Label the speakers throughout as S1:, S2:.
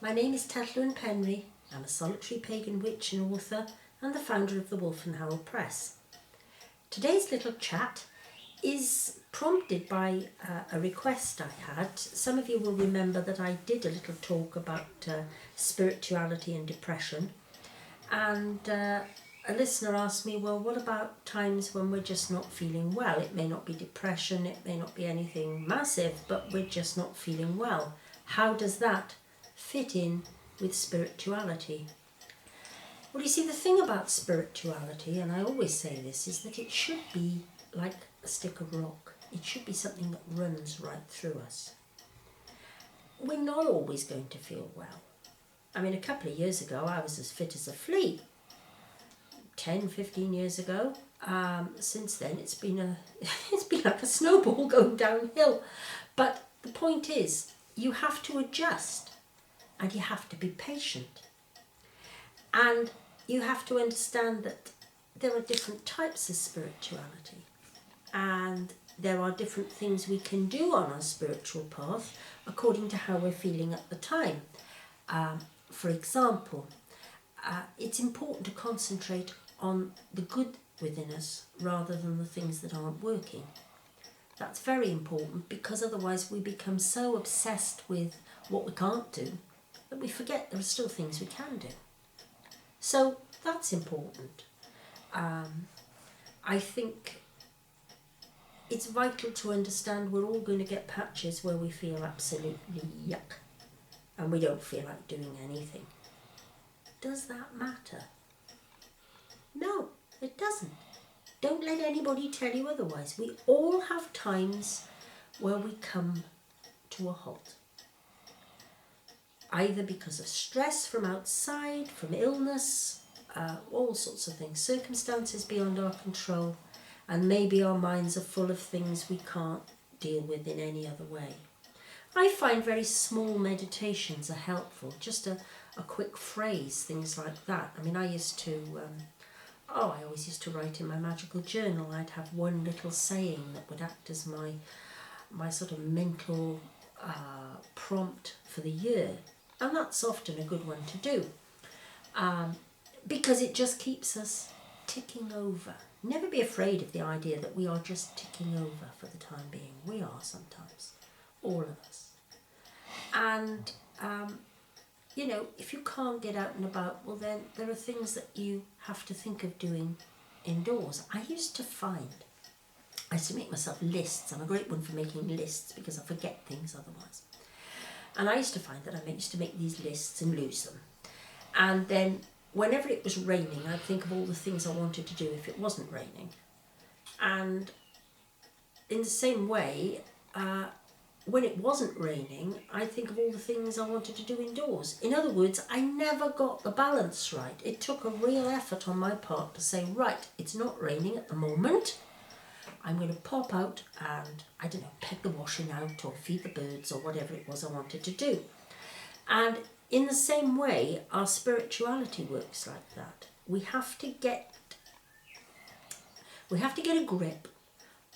S1: My name is Tylluan. I'm a solitary pagan witch and author and the founder of the Wolf and Howl Press. Today's little chat is prompted by a request I had. Some of you will remember that I did a little talk about spirituality and depression, and a listener asked me, well, what about times when we're just not feeling well? It may not be depression, it may not be anything massive, but we're just not feeling well. How does that fit in with spirituality? Well, you see, the thing about spirituality, and I always say this, is that it should be like a stick of rock. It should be something that runs right through us. We're not always going to feel well. I mean, a couple of years ago, I was as fit as a flea. 10, 15 years ago. Since then, it's been like a snowball going downhill. But the point is, you have to adjust and you have to be patient. And you have to understand that there are different types of spirituality. And there are different things we can do on our spiritual path according to how we're feeling at the time. For example, it's important to concentrate on the good within us rather than the things that aren't working. That's very important, because otherwise we become so obsessed with what we can't do that we forget there are still things we can do. So that's important. I think it's vital to understand we're all going to get patches where we feel absolutely yuck and we don't feel like doing anything. Does that matter? No, it doesn't. Don't let anybody tell you otherwise. We all have times where we come to a halt. Either because of stress from outside, from illness, all sorts of things, circumstances beyond our control, and maybe our minds are full of things we can't deal with in any other way. I find very small meditations are helpful, just a quick phrase, things like that. I mean, I always used to write in my magical journal. I'd have one little saying that would act as my sort of mental prompt for the year. And that's often a good one to do, because it just keeps us ticking over. Never be afraid of the idea that we are just ticking over for the time being. We are sometimes, all of us. And, if you can't get out and about, well then there are things that you have to think of doing indoors. I used to make myself lists. I'm a great one for making lists because I forget things otherwise. And I used to find that I used to make these lists and lose them. And then whenever it was raining, I'd think of all the things I wanted to do if it wasn't raining. And in the same way, when it wasn't raining, I'd think of all the things I wanted to do indoors. In other words, I never got the balance right. It took a real effort on my part to say, right, it's not raining at the moment. I'm going to pop out and, peg the washing out or feed the birds or whatever it was I wanted to do. And in the same way, our spirituality works like that. We have to get a grip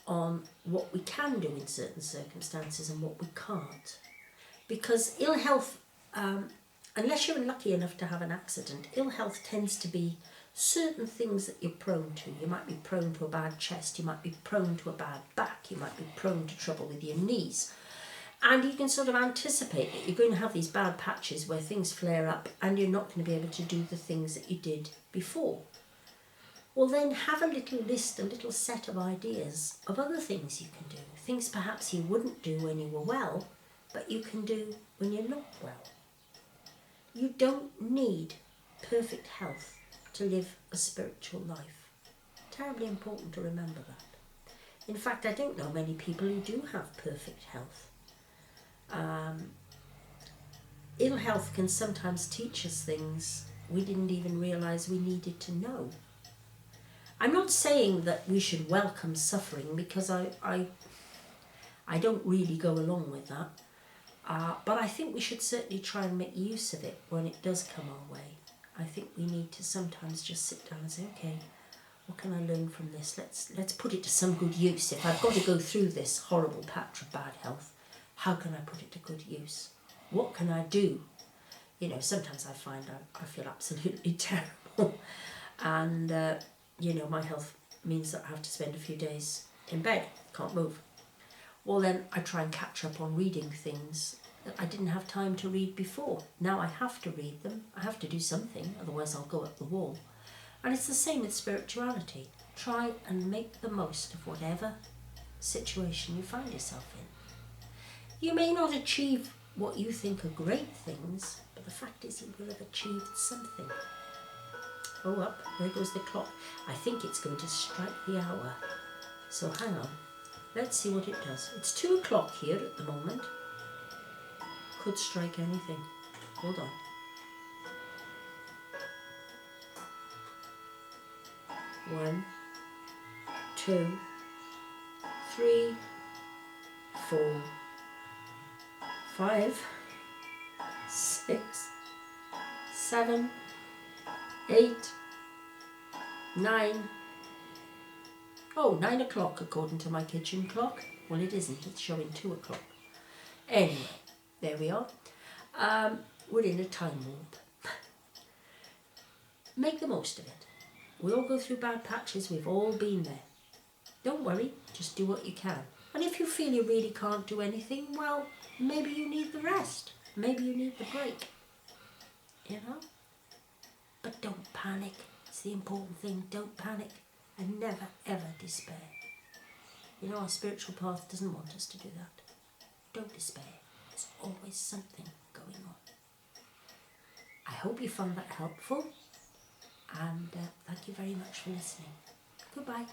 S1: on what we can do in certain circumstances and what we can't. Because ill health, unless you're lucky enough to have an accident, ill health tends to be certain things that you're prone to. You might be prone to a bad chest, you might be prone to a bad back, you might be prone to trouble with your knees. And you can sort of anticipate that you're going to have these bad patches where things flare up and you're not going to be able to do the things that you did before. Well, then have a little list, a little set of ideas of other things you can do. Things perhaps you wouldn't do when you were well, but you can do when you're not well. You don't need perfect health to live a spiritual life. Terribly important to remember that. In fact, I don't know many people who do have perfect health. Ill health can sometimes teach us things we didn't even realise we needed to know. I'm not saying that we should welcome suffering, because I don't really go along with that. But I think we should certainly try and make use of it when it does come our way. I think we need to sometimes just sit down and say, okay, what can I learn from this? Let's put it to some good use. If I've got to go through this horrible patch of bad health, how can I put it to good use? What can I do You know, sometimes I find I feel absolutely terrible, and you know, my health means that I have to spend a few days in bed, can't move. Well, then I try and catch up on reading things that I didn't have time to read before. Now I have to read them. I have to do something, otherwise I'll go up the wall. And it's the same with spirituality. Try and make the most of whatever situation you find yourself in. You may not achieve what you think are great things, but the fact is you will have achieved something. Oh, up, there goes the clock. I think it's going to strike the hour. So hang on, let's see what it does. It's 2 o'clock here at the moment. Could strike anything. Hold on. 1, 2, 3, 4, 5, 6, 7, 8, 9. Oh, 9 o'clock according to my kitchen clock. Well, it isn't, it's showing 2 o'clock. Anyway, there we are. We're in a time warp. Make the most of it. We all go through bad patches, we've all been there. Don't worry, just do what you can. And if you feel you really can't do anything, well, maybe you need the rest. Maybe you need the break. You know? But don't panic. It's the important thing. Don't panic. And never, ever despair. You know, our spiritual path doesn't want us to do that. Don't despair. There's always something going on. I hope you found that helpful. And thank you very much for listening. Goodbye.